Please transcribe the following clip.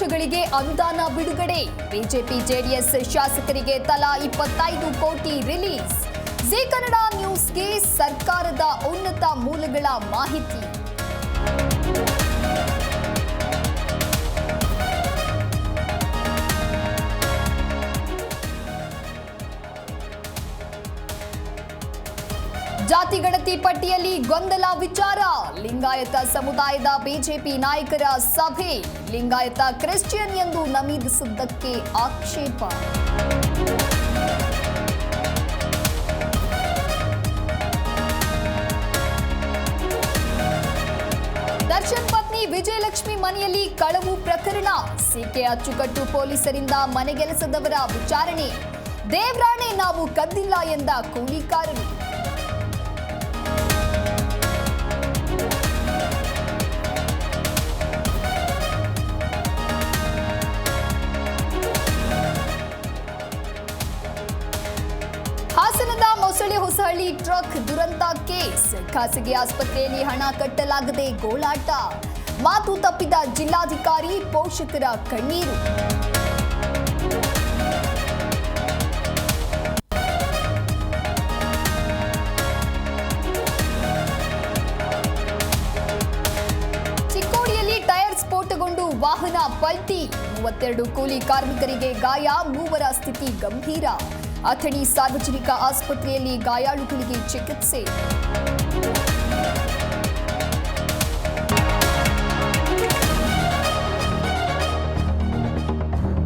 ಪಕ್ಷಗಳಿಗೆ ಅನುದಾನ ಬಿಡುಗಡೆ. ಬಿಜೆಪಿ ಜೆಡಿಎಸ್ ಶಾಸಕರಿಗೆ ತಲಾ 25 ಕೋಟಿ ರಿಲೀಸ್. ಜಿ ಕನ್ನಡ ನ್ಯೂಸ್ಗೆ ಸರ್ಕಾರದ ಉನ್ನತ ಮೂಲಗಳ ಮಾಹಿತಿ. ಜಾತಿ ಗಣತಿ ಪಟ್ಟಿಯಲ್ಲಿ ಗೊಂದಲ ವಿಚಾರ. ಲಿಂಗಾಯತ ಸಮುದಾಯದ ಬಿಜೆಪಿ ನಾಯಕರ ಸಭೆ. ಲಿಂಗಾಯತ ಕ್ರಿಶ್ಚಿಯನ್ ಎಂದು ನಮೂದಿಸಿದ್ದಕ್ಕೆ ಆಕ್ಷೇಪ. ದರ್ಶನ್ ಪತ್ನಿ ವಿಜಯಲಕ್ಷ್ಮಿ ಮನೆಯಲ್ಲಿ ಕಳವು ಪ್ರಕರಣ. ಸಿಕೆ ಅಚ್ಚುಕಟ್ಟು ಪೊಲೀಸರಿಂದ ಮನೆಗೆಲಸದವರ ವಿಚಾರಣೆ. ದೇವ್ರಾಣೆ ನಾವು ಕದ್ದಿಲ್ಲ ಎಂದ ಕೂಲಿಕಾರರು. ಹಾಸನದ ಮೊಸಳೆ ಹೊಸಹಳ್ಳಿ ಟ್ರಕ್ ದುರಂತ ಕೇಸ್. ಖಾಸಗಿ ಆಸ್ಪತ್ರೆಯಲ್ಲಿ ಹಣ ಕಟ್ಟಲಾಗದೆ ಗೋಳಾಟ. ಮಾತು ತಪ್ಪಿದ ಜಿಲ್ಲಾಧಿಕಾರಿ, ಪೋಷಕರ ಕಣ್ಣೀರು. ಚಿಕ್ಕೋಡಿಯಲ್ಲಿ ಟೈರ್ ಸ್ಫೋಟಗೊಂಡು ವಾಹನ ಪಲ್ಟಿ. 32 ಕೂಲಿ ಕಾರ್ಮಿಕರಿಗೆ ಗಾಯ, 3 ಸ್ಥಿತಿ ಗಂಭೀರ. ಅಥಣಿ ಸಾರ್ವಜನಿಕ ಆಸ್ಪತ್ರೆಯಲ್ಲಿ ಗಾಯಾಳುಗಳಿಗೆ ಚಿಕಿತ್ಸೆ.